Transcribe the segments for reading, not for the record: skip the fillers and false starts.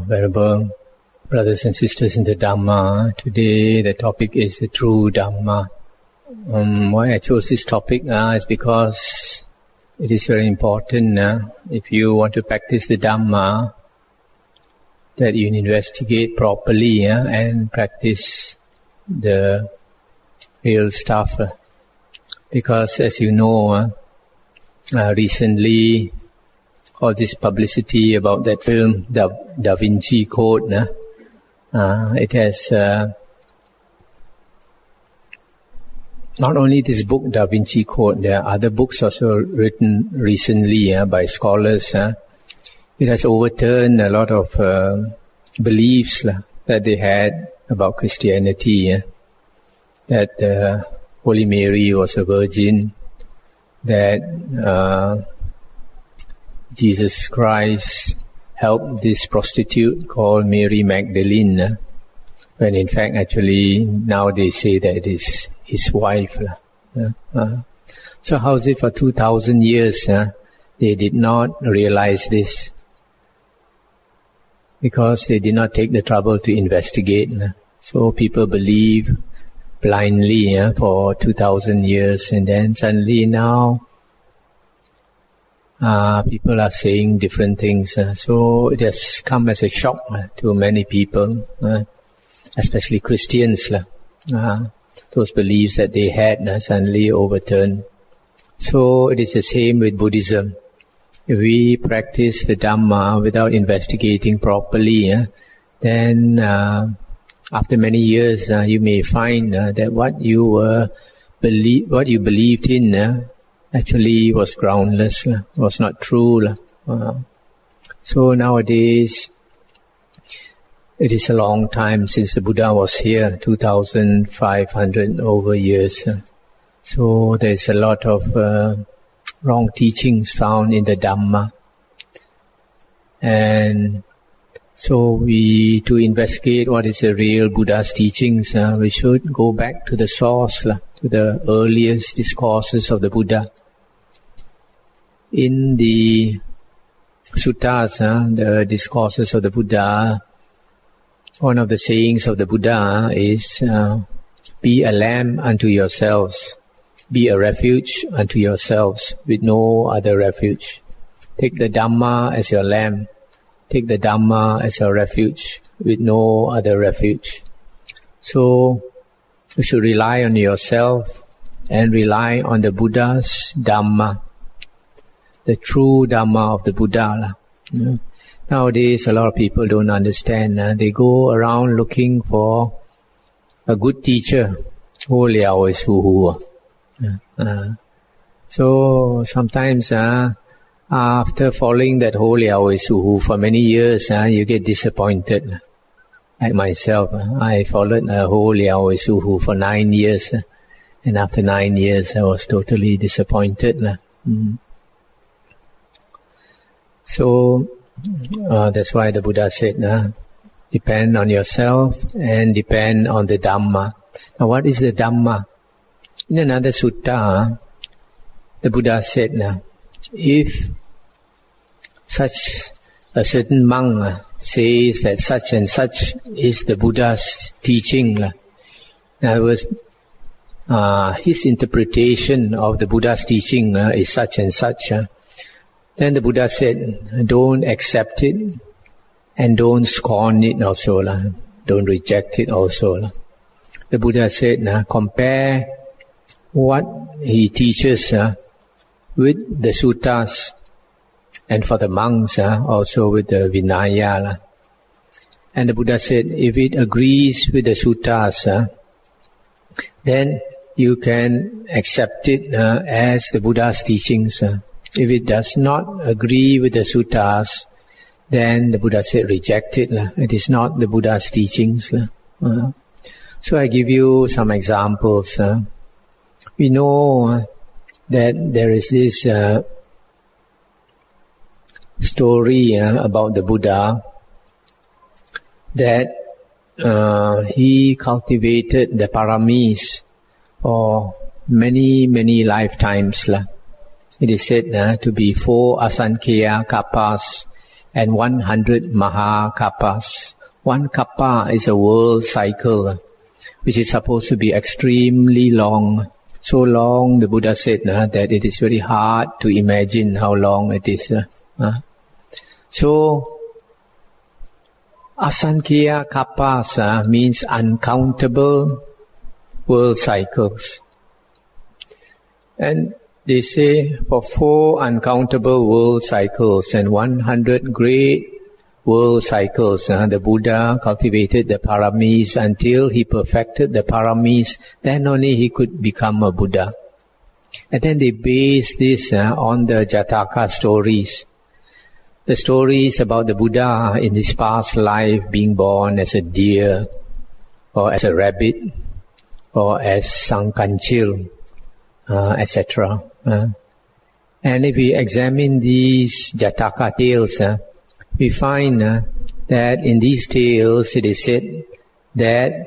Venerable brothers and sisters in the Dhamma, today the topic is the true Dhamma. Why I chose this topic is because it is very important if you want to practice the Dhamma that you investigate properly and practice the real stuff. Because as you know, recently all this publicity about that film, Da Vinci Code, it has not only this book, Da Vinci Code, there are other books also written recently by scholars. It has overturned a lot of beliefs that they had about Christianity, that Holy Mary was a virgin, that Jesus Christ helped this prostitute called Mary Magdalene, when in fact actually now they say that it is his wife. So how is it for 2,000 years they did not realize this? Because they did not take the trouble to investigate. So people believe blindly for 2,000 years, and then suddenly now people are saying different things. So it has come as a shock to many people, especially Christians. Those beliefs that they had suddenly overturned. So it is the same with Buddhism. If we practice the Dhamma without investigating properly, then after many years you may find that what you believed in actually was groundless, was not true. So nowadays, it is a long time since the Buddha was here, 2,500 over years. So there is a lot of wrong teachings found in the Dhamma. And so to investigate what is the real Buddha's teachings, we should go back to the source, to the earliest discourses of the Buddha. In the suttas, the discourses of the Buddha, one of the sayings of the Buddha is, be a lamp unto yourselves, be a refuge unto yourselves, with no other refuge. Take the Dhamma as your lamp, take the Dhamma as your refuge, with no other refuge. So, you should rely on yourself and rely on the Buddha's Dhamma, the true Dhamma of the Buddha. Nowadays, a lot of people don't understand. They go around looking for a good teacher. So sometimes after following that for many years, you get disappointed. Like myself, I followed Suhu for 9 years, and after 9 years, I was totally disappointed. So that's why the Buddha said, depend on yourself and depend on the Dhamma. Now, what is the Dhamma? In another sutta, the Buddha said, if such a certain monk says that such and such is the Buddha's teaching, in other words, his interpretation of the Buddha's teaching is such and such, then the Buddha said, don't accept it and don't scorn it also, don't reject it also. The Buddha said, compare what he teaches with the suttas, and for the monks also with the Vinaya. And the Buddha said, if it agrees with the suttas, then you can accept it as the Buddha's teachings. If it does not agree with the suttas, then the Buddha said, reject it. It is not the Buddha's teachings. So I give you some examples. We know that there is this story about the Buddha, that he cultivated the paramis for many lifetimes. It is said to be 4 asankheya kapas, and 100 Mahakapas. 1 kappa is a world cycle, which is supposed to be extremely long. So long, the Buddha said, that it is very hard to imagine how long it is. So, asankhya kappas means uncountable world cycles. And they say for 4 uncountable world cycles and 100 great world cycles, the Buddha cultivated the paramis until he perfected the paramis. Then only he could become a Buddha. And then they base this on the Jataka stories. The stories about the Buddha in his past life being born as a deer, or as a rabbit, or as Sankanchil, etc. And if we examine these Jataka tales, we find that in these tales it is said that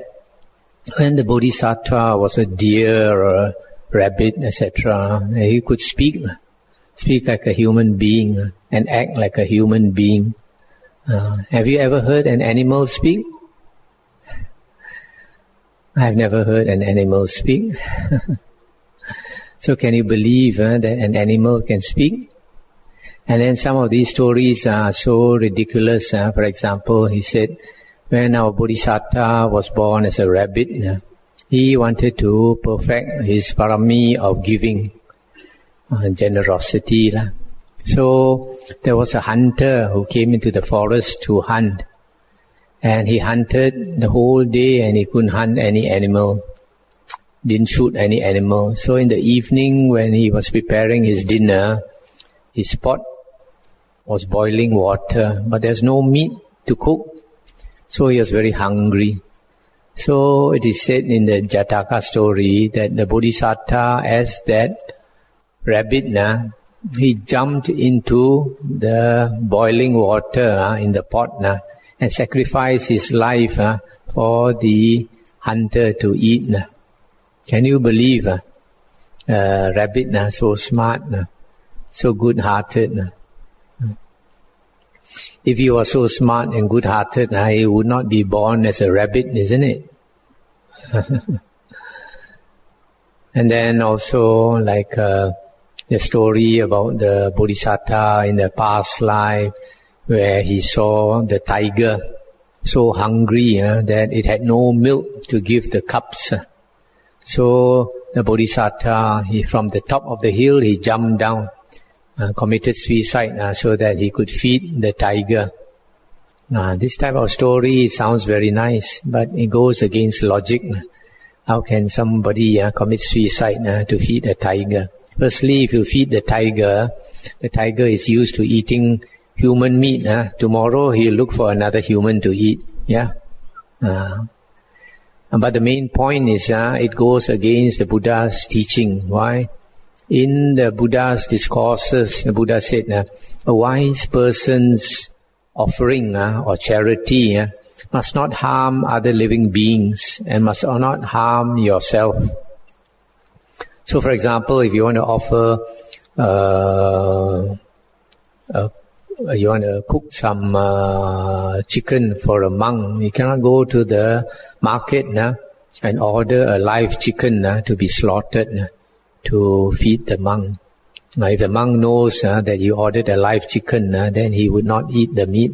when the Bodhisattva was a deer or a rabbit, etc., he could speak like a human being and act like a human being. Have you ever heard an animal speak? I have never heard an animal speak. So can you believe that an animal can speak? And then some of these stories are so ridiculous. For example, he said, when our Bodhisattva was born as a rabbit, he wanted to perfect his parami of giving, generosity. So there was a hunter who came into the forest to hunt. And he hunted the whole day and he couldn't hunt any animal. Didn't shoot any animal. So in the evening when he was preparing his dinner, his pot was boiling water, but there's no meat to cook. So he was very hungry. So it is said in the Jataka story that the Bodhisattva, as that rabbit, he jumped into the boiling water in the pot and sacrificed his life for the hunter to eat. Can you believe rabbit so smart, so good-hearted? If he was so smart and good-hearted, he would not be born as a rabbit, isn't it? And then also like the story about the Bodhisattva in the past life, where he saw the tiger so hungry that it had no milk to give the cubs. So the Bodhisattva, from the top of the hill, he jumped down, committed suicide so that he could feed the tiger. This type of story sounds very nice, but it goes against logic. How can somebody commit suicide to feed a tiger? Firstly, if you feed the tiger is used to eating human meat. Tomorrow he'll look for another human to eat. But the main point is it goes against the Buddha's teaching. Why? In the Buddha's discourses, the Buddha said, a wise person's offering or charity must not harm other living beings and must not harm yourself. So, for example, if you want to offer, you want to cook some chicken for a monk, you cannot go to the market and order a live chicken to be slaughtered to feed the monk. Now, if the monk knows that you ordered a live chicken, then he would not eat the meat.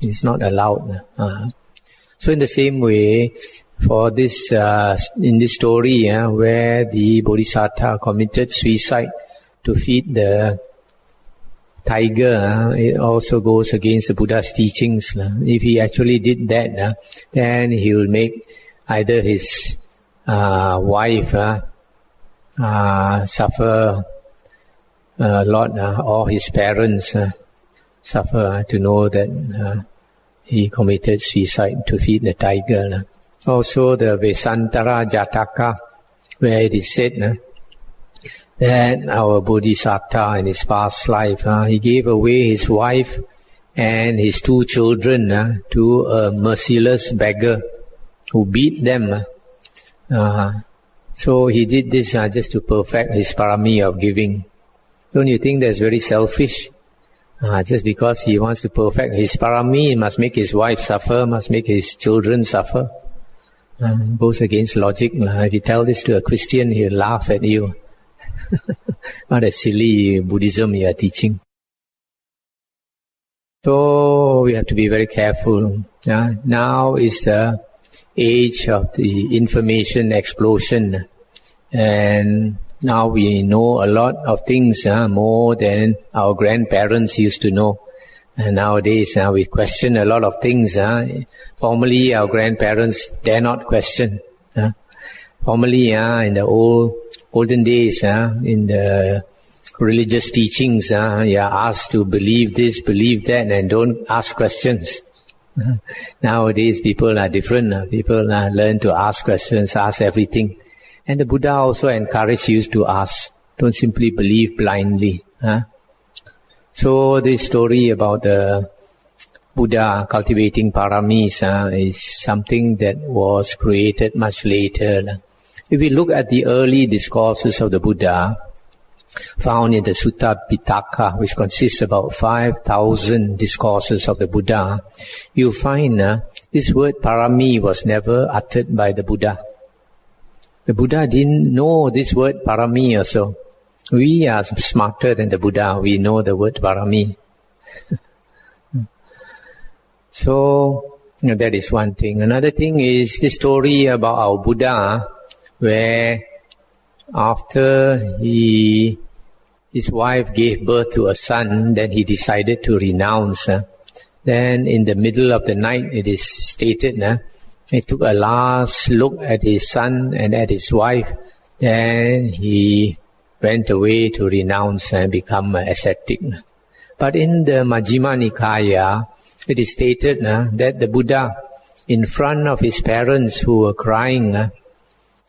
It's not allowed. So in the same way, for this, in this story where the Bodhisattva committed suicide to feed the tiger, it also goes against the Buddha's teachings. If he actually did that, then he will make either his wife suffer a lot, or his parents suffer to know that he committed suicide to feed the tiger. Also the Vesantara Jataka, where it is said that our Bodhisattva in his past life, he gave away his wife and his 2 children to a merciless beggar who beat them. So he did this just to perfect his parami of giving. Don't you think that's very selfish? Just because he wants to perfect his parami, he must make his wife suffer, must make his children suffer. Goes against logic. If you tell this to a Christian, he'll laugh at you. What a silly Buddhism you are teaching. So we have to be very careful. Now is the age of the information explosion, and now we know a lot of things more than our grandparents used to know. And nowadays we question a lot of things. Formerly our grandparents dare not question. Formerly in the olden days, in the religious teachings, you are asked to believe this, believe that, and don't ask questions. Nowadays people are different. People learn to ask questions, ask everything. And the Buddha also encouraged you to ask. Don't simply believe blindly. So this story about the Buddha cultivating paramis is something that was created much later. If we look at the early discourses of the Buddha, found in the Sutta Pitaka, which consists about 5,000 discourses of the Buddha, you find this word parami was never uttered by the Buddha. The Buddha didn't know this word parami also. We are smarter than the Buddha. We know the word parami. So that is one thing. Another thing is the story about our Buddha, where after his wife gave birth to a son, then he decided to renounce. Then in the middle of the night, it is stated, he took a last look at his son and at his wife. Then he went away to renounce and become an ascetic. But in the Majjhima Nikaya, it is stated that the Buddha, in front of his parents who were crying,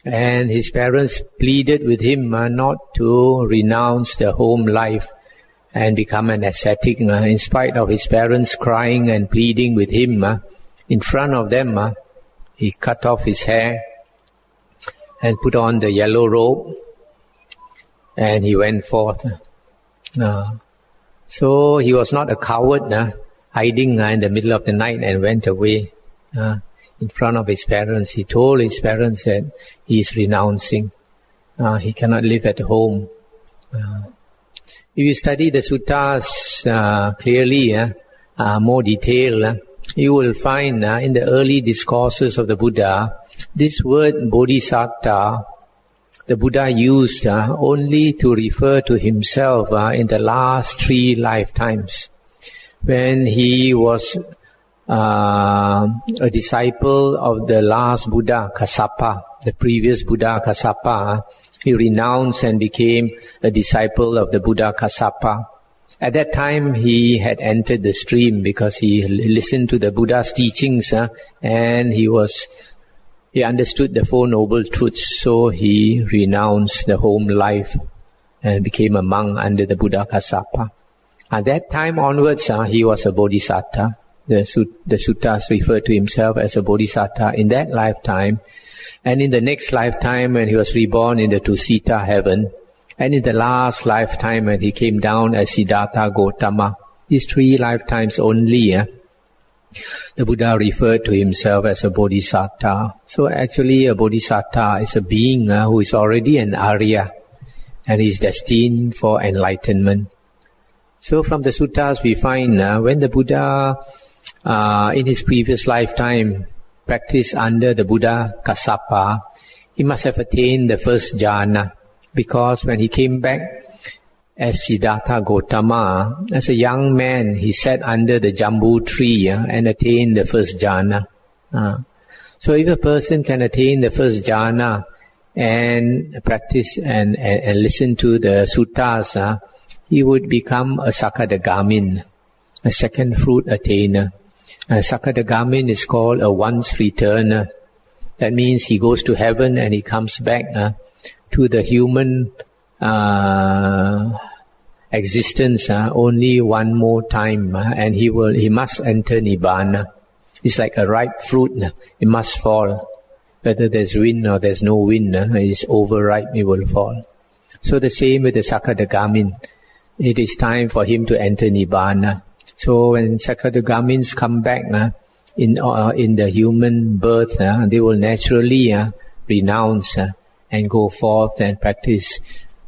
and his parents pleaded with him not to renounce the home life and become an ascetic. In spite of his parents crying and pleading with him, in front of them, he cut off his hair and put on the yellow robe, and he went forth. So he was not a coward, hiding in the middle of the night and went away. In front of his parents, he told his parents that he is renouncing. He cannot live at home. If you study the suttas clearly, more detail, you will find in the early discourses of the Buddha, this word bodhisattva, the Buddha used only to refer to himself in the last 3 lifetimes. When he was a disciple of the last Buddha, Kassapa, the previous Buddha Kassapa, he renounced and became a disciple of the Buddha Kassapa. At that time, he had entered the stream because he listened to the Buddha's teachings, and he understood the 4 noble truths. So he renounced the home life and became a monk under the Buddha Kassapa. At that time onwards, he was a bodhisattva. The suttas refer to himself as a bodhisattva in that lifetime, and in the next lifetime when he was reborn in the Tusita heaven, and in the last lifetime when he came down as Siddhartha Gautama. These 3 lifetimes only, the Buddha referred to himself as a bodhisattva. So actually a bodhisattva is a being who is already an Arya, and is destined for enlightenment. So from the suttas we find when the Buddha in his previous lifetime practiced under the Buddha Kassapa, he must have attained the first jhana, because when he came back as Siddhartha Gautama, as a young man, he sat under the jambu tree and attained the first jhana. So if a person can attain the first jhana and practice and listen to the suttas, he would become a Sakadagamin, a second fruit attainer. A Sakadagamin is called a once returner. That means he goes to heaven and he comes back to the human existence only one more time, and he must enter Nibbana. It's like a ripe fruit; it must fall. Whether there's wind or there's no wind, it's overripe; it will fall. So the same with the Sakadagamin. it is time for him to enter Nibbana. So when Sakadagamins come back in the human birth, they will naturally renounce and go forth and practice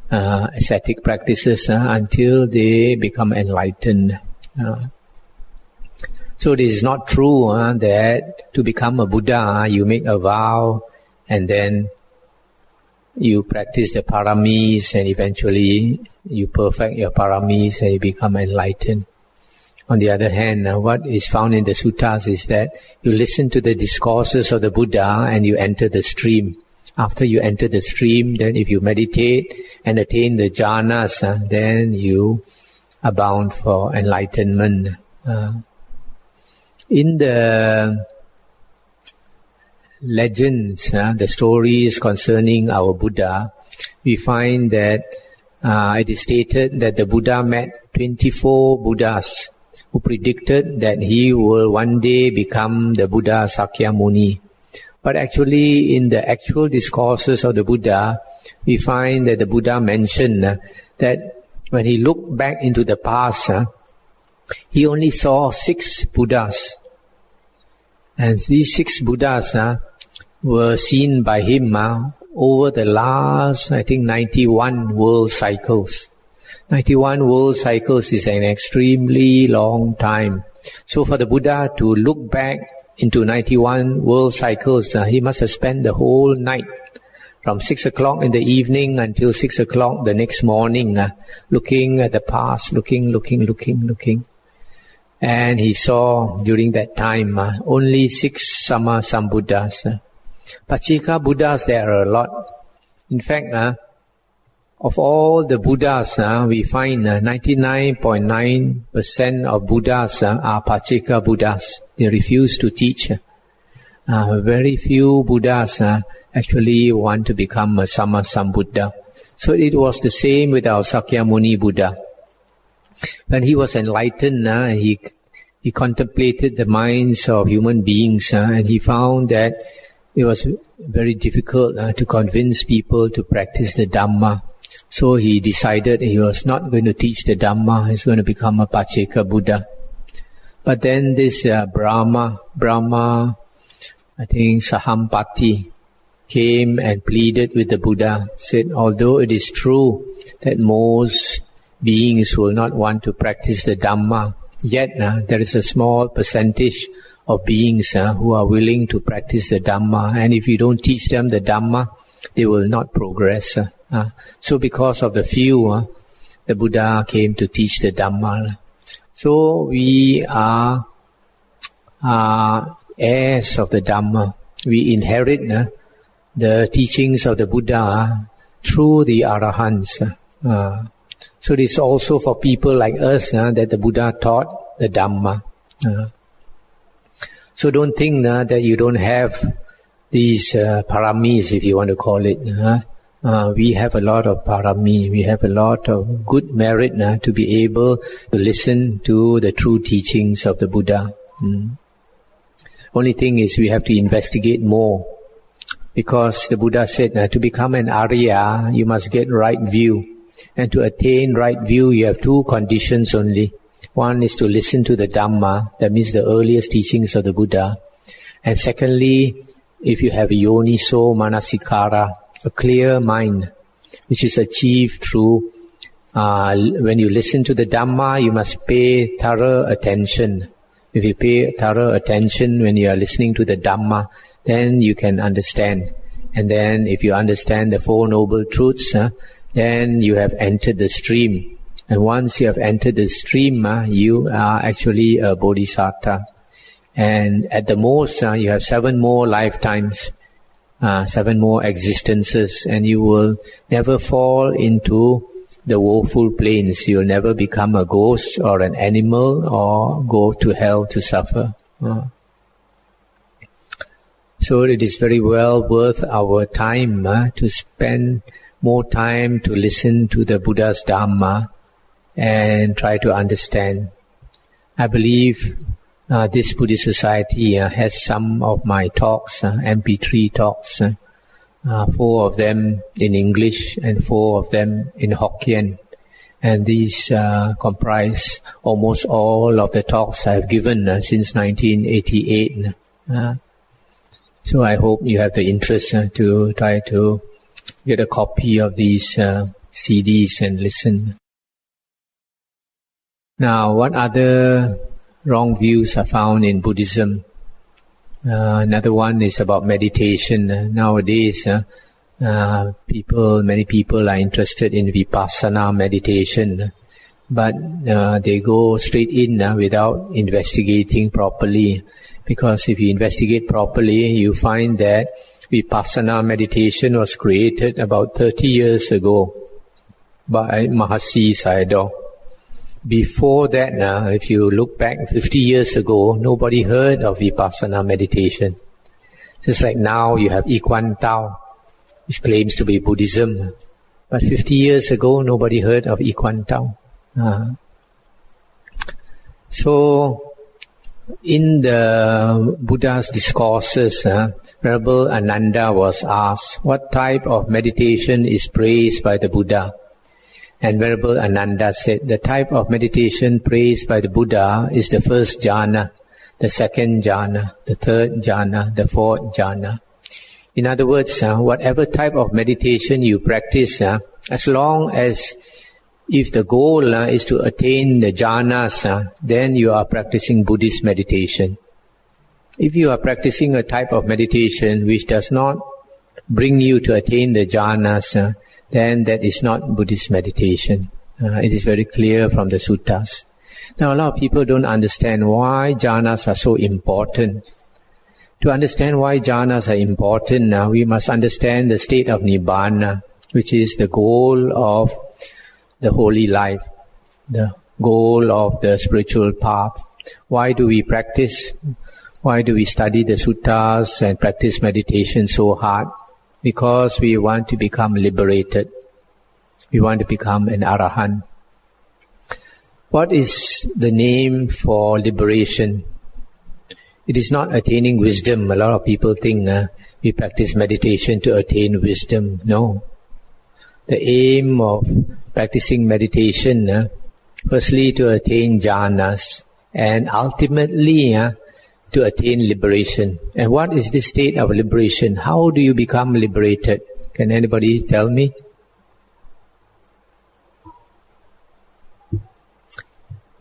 ascetic practices until they become enlightened. So it is not true that to become a Buddha, you make a vow and then you practice the paramis and eventually you perfect your paramis and you become enlightened. On the other hand, what is found in the suttas is that you listen to the discourses of the Buddha and you enter the stream. After you enter the stream, then if you meditate and attain the jhanas, then you are bound for enlightenment. In the legends, the stories concerning our Buddha, we find that it is stated that the Buddha met 24 Buddhas who predicted that he will one day become the Buddha Sakyamuni. But actually, in the actual discourses of the Buddha, we find that the Buddha mentioned that when he looked back into the past, he only saw 6 Buddhas. And these 6 Buddhas were seen by him over the last, 91 world cycles. 91 world cycles is an extremely long time. So for the Buddha to look back into 91 world cycles, he must have spent the whole night, from 6 o'clock in the evening until 6 o'clock the next morning, looking at the past, looking. And he saw during that time only 6 Sama Sambuddhas. Pachika Buddhas, there are a lot. In fact, of all the Buddhas, we find 99.9% of Buddhas are Pachika Buddhas. They refuse to teach. Very few Buddhas actually want to become a Sama Sambuddha. So it was the same with our Sakyamuni Buddha. When he was enlightened, he contemplated the minds of human beings and he found that it was very difficult to convince people to practice the Dhamma. So he decided he was not going to teach the Dhamma, he's going to become a Pacheka Buddha. But then this Brahma, Sahampati, came and pleaded with the Buddha, said, although it is true that most beings will not want to practice the Dhamma, yet there is a small percentage of beings who are willing to practice the Dhamma, and if you don't teach them the Dhamma, they will not progress. So because of the few, the Buddha came to teach the Dhamma. So we are heirs of the Dhamma. We inherit the teachings of the Buddha through the Arahants. So it is also for people like us that the Buddha taught the Dhamma. So don't think that you don't have these paramis, if you want to call it. We have a lot of parami, we have a lot of good merit to be able to listen to the true teachings of the Buddha. Only thing is we have to investigate more. Because the Buddha said to become an Arya, you must get right view. And to attain right view, you have 2 conditions only. One is to listen to the Dhamma, that means the earliest teachings of the Buddha. And secondly, if you have yoniso manasikara, a clear mind, which is achieved through, when you listen to the Dhamma, you must pay thorough attention. If you pay thorough attention when you are listening to the Dhamma, then you can understand. And then if you understand the 4 Noble Truths, then you have entered the stream. And once you have entered the stream, you are actually a Bodhisattva. And at the most, you have 7 more lifetimes, 7 more existences, and you will never fall into the woeful plains. You will never become a ghost or an animal or go to hell to suffer. So it is very well worth our time to spend more time to listen to the Buddha's Dhamma and try to understand. I believe this Buddhist Society has some of my talks, MP3 talks, 4 of them in English and 4 of them in Hokkien. And these comprise almost all of the talks I've given since 1988. So I hope you have the interest to try to get a copy of these CDs and listen. Now, what other wrong views are found in Buddhism? Another one is about meditation. Nowadays, many people are interested in vipassana meditation, but they go straight in without investigating properly. Because if you investigate properly, you find that vipassana meditation was created about 30 years ago by Mahasi Sayadaw. Before that, if you look back 50 years ago, nobody heard of vipassana meditation. Just like now you have Yiquan Tao, which claims to be Buddhism. But 50 years ago, nobody heard of Yiquan Tao. So, in the Buddha's discourses, Venerable Ananda was asked, what type of meditation is praised by the Buddha? And Venerable Ananda said, the type of meditation praised by the Buddha is the first jhana, the second jhana, the third jhana, the fourth jhana. In other words, whatever type of meditation you practice, as long as if the goal is to attain the jhanas, then you are practicing Buddhist meditation. If you are practicing a type of meditation which does not bring you to attain the jhanas, then that is not Buddhist meditation. It is very clear from the suttas. Now, a lot of people don't understand why jhanas are so important. To understand why jhanas are important, we must understand the state of nibbana, which is the goal of the holy life, the goal of the spiritual path. Why do we practice? Why do we study the suttas and practice meditation so hard? Because we want to become liberated. We want to become an arahant. What is the name for liberation? It is not attaining wisdom. A lot of people think we practice meditation to attain wisdom. No. The aim of practicing meditation, firstly to attain jhanas, and ultimately to attain liberation. And what is this state of liberation? How do you become liberated? Can anybody tell me?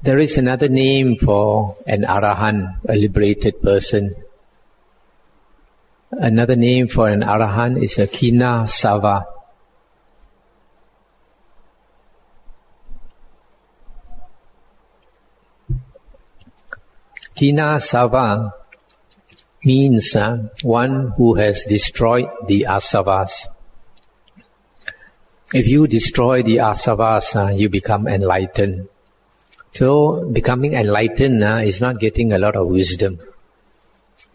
There is another name for an arahant, a liberated person. Another name for an arahant is a kina sava. Kina sava means one who has destroyed the asavas. If you destroy the asavas, you become enlightened. So, becoming enlightened is not getting a lot of wisdom.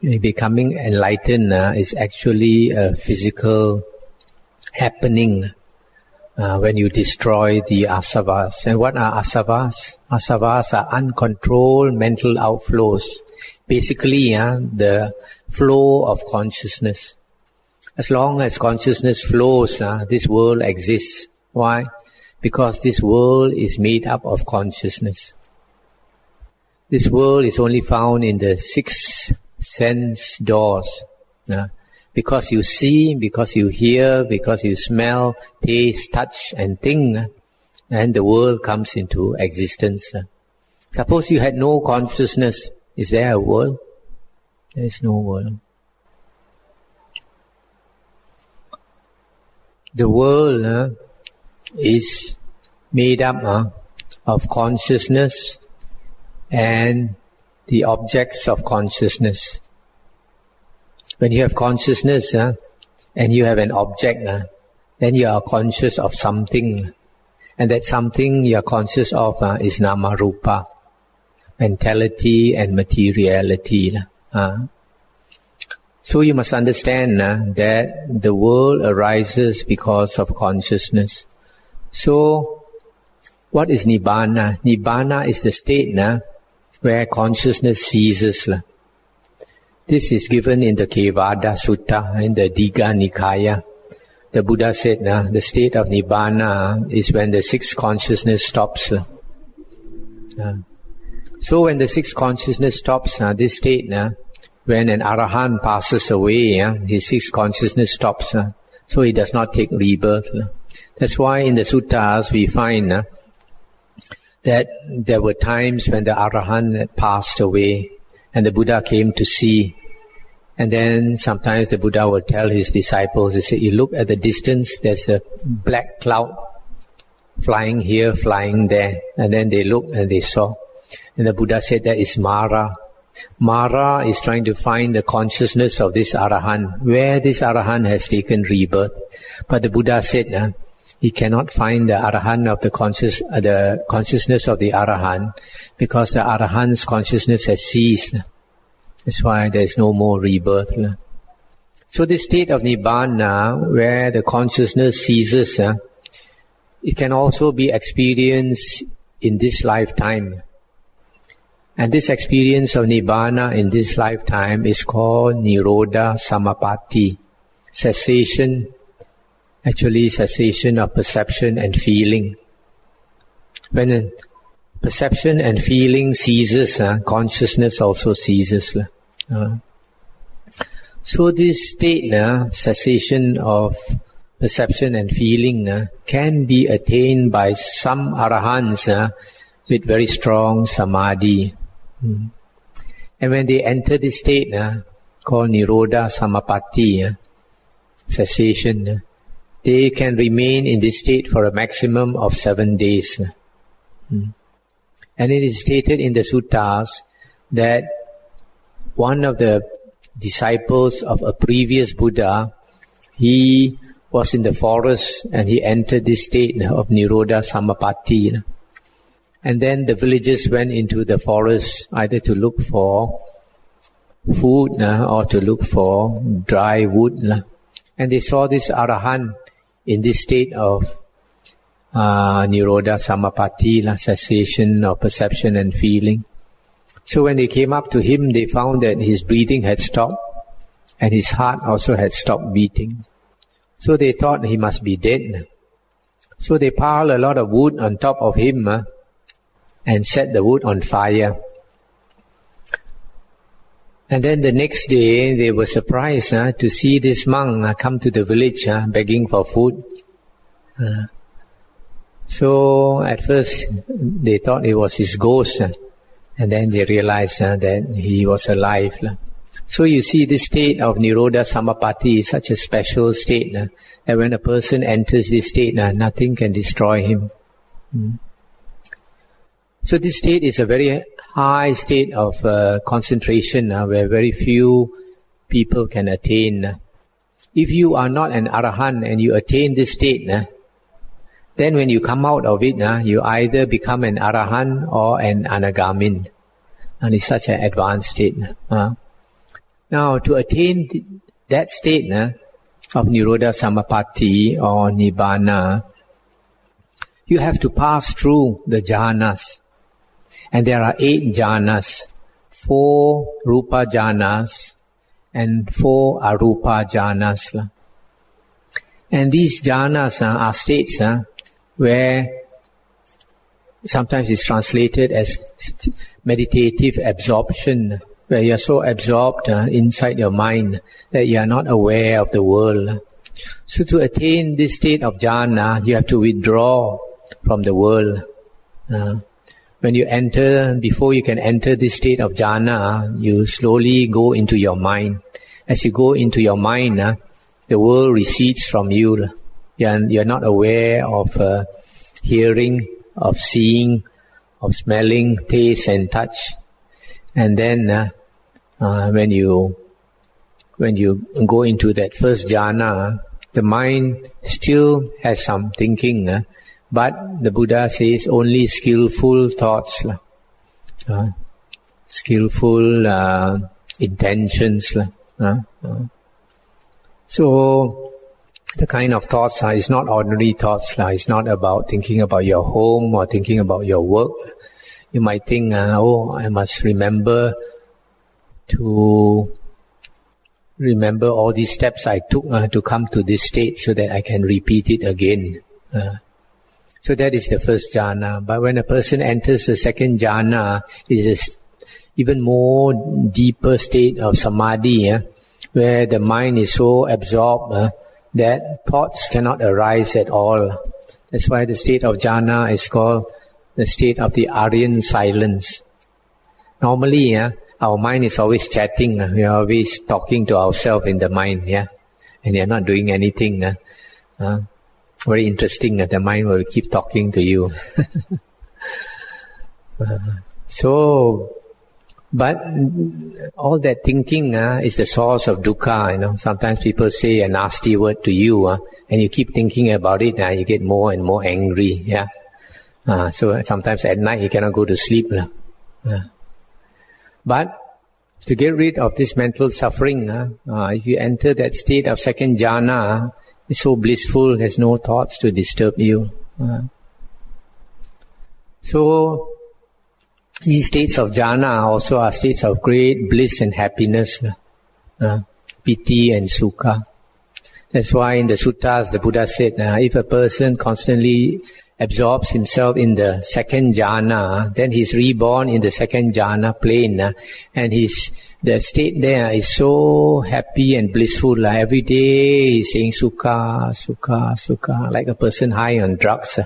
Becoming enlightened is actually a physical happening when you destroy the asavas. And what are asavas? Asavas are uncontrolled mental outflows. Basically, the flow of consciousness. As long as consciousness flows, this world exists. Why? Because this world is made up of consciousness. This world is only found in the 6 sense doors. Because you see, because you hear, because you smell, taste, touch and think, and the world comes into existence. Suppose you had no consciousness, is there a world? There is no world. The world is made up of consciousness and the objects of consciousness. When you have consciousness and you have an object, then you are conscious of something. And that something you are conscious of is nama rupa, mentality and materiality. So you must understand that the world arises because of consciousness. So, what is nibbana? Nibbana is the state where consciousness ceases. This is given in the Kevada Sutta, in the Digha Nikaya. the Buddha said, the state of Nibbana is when the sixth consciousness stops. So when the sixth consciousness stops, this state, when an Arahant passes away, his sixth consciousness stops. So he does not take rebirth. That's why in the suttas we find that there were times when the Arahant had passed away and the Buddha came to see. And then sometimes the Buddha would tell his disciples, he said, you look at the distance, there's a black cloud flying here, flying there. And then they looked and they saw. And the Buddha said that is Mara. Mara is trying to find the consciousness of this Arahant, where this Arahant has taken rebirth. But the Buddha said, he cannot find the Arahant of the consciousness of the Arahant, because the Arahant's consciousness has ceased. That's why there is no more rebirth. So this state of Nibbana, where the consciousness ceases, it can also be experienced in this lifetime. And this experience of Nibbana in this lifetime is called Nirodha Samapatti, cessation of perception and feeling. When perception and feeling ceases, consciousness also ceases. So this state, cessation of perception and feeling, can be attained by some Arahants with very strong samadhi. And when they enter this state, called Nirodha Samapatti, cessation, they can remain in this state for a maximum of 7 days. And it is stated in the suttas that one of the disciples of a previous Buddha, he was in the forest and he entered this state of Nirodha Samapatti. And then the villagers went into the forest either to look for food or to look for dry wood. And they saw this Arahant in this state of Nirodha Samapatti, cessation of perception and feeling. So when they came up to him, they found that his breathing had stopped and his heart also had stopped beating. So they thought he must be dead. So they piled a lot of wood on top of him and set the wood on fire. And then the next day, they were surprised to see this monk come to the village begging for food. So at first, they thought it was his ghost, and then they realized that he was alive. So you see, this state of Nirodha Samapatti is such a special state that when a person enters this state, nothing can destroy him. So this state is a very high state of concentration where very few people can attain. If you are not an Arahant and you attain this state, then when you come out of it, you either become an Arahant or an Anagamin. And it's such an advanced state. Now, to attain that state of Nirodha Samapatti or Nibbana, you have to pass through the jhanas. And there are 8 jhanas, 4 rupa jhanas and 4 arupa jhanas. And these jhanas are states where sometimes it's translated as meditative absorption, where you are so absorbed inside your mind that you are not aware of the world. So to attain this state of jhana, you have to withdraw from the world. When you enter, before you can enter this state of jhana, you slowly go into your mind. As you go into your mind, the world recedes from you. You're not aware of hearing, of seeing, of smelling, taste and touch. And then when you go into that first jhana, the mind still has some thinking, but the Buddha says only skillful thoughts, skillful intentions. So the kind of thoughts is not ordinary thoughts. It's not about thinking about your home or thinking about your work. You might think, I must remember to remember all these steps I took to come to this state so that I can repeat it again. So that is the first jhana. But when a person enters the second jhana, it is even more deeper state of samadhi, where the mind is so absorbed that thoughts cannot arise at all. That's why the state of jhana is called the state of the Aryan silence. Normally, our mind is always chatting. We are always talking to ourselves in the mind, and they are not doing anything. Very interesting that the mind will keep talking to you. But all that thinking is the source of dukkha. Sometimes people say a nasty word to you, and you keep thinking about it, you get more and more angry. So sometimes at night you cannot go to sleep. But to get rid of this mental suffering, if you enter that state of second jhana, it's so blissful, there's no thoughts to disturb you. So these states of jhana also are states of great bliss and happiness, piti and sukha. That's why in the suttas the Buddha said, if a person constantly absorbs himself in the second jhana, then he's reborn in the second jhana plane, and the state there is so happy and blissful. Every day he's saying sukha, sukha, sukha, like a person high on drugs.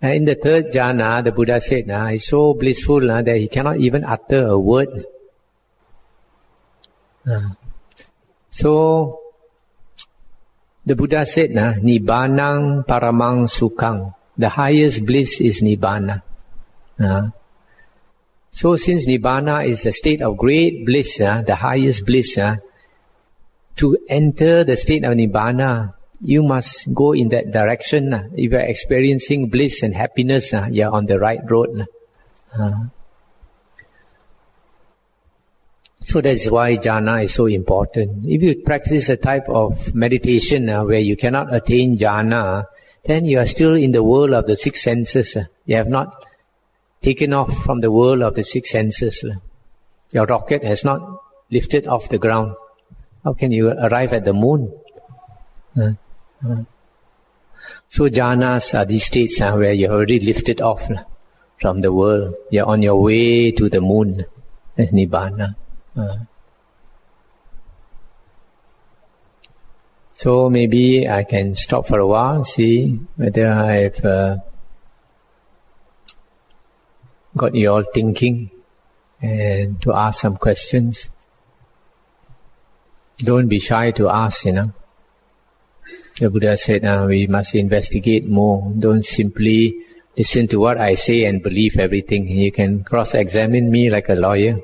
In the third jhana, the Buddha said, it's so blissful that he cannot even utter a word. So the Buddha said, Nibbanang paramang sukhang. The highest bliss is Nibbana. So since Nibbana is a state of great bliss, the highest bliss, to enter the state of Nibbana, you must go in that direction. If you are experiencing bliss and happiness, you are on the right road. So that's why jhana is so important. If you practice a type of meditation where you cannot attain jhana, then you are still in the world of the six senses. You have not taken off from the world of the six senses. Your rocket has not lifted off the ground. How can you arrive at the moon? So jhanas are these states where you already lifted off from the world. You are on your way to the moon. That's Nibbana. So maybe I can stop for a while, see whether I've got you all thinking, and to ask some questions. Don't be shy to ask, The Buddha said we must investigate more. Don't simply listen to what I say and believe everything. You can cross-examine me like a lawyer.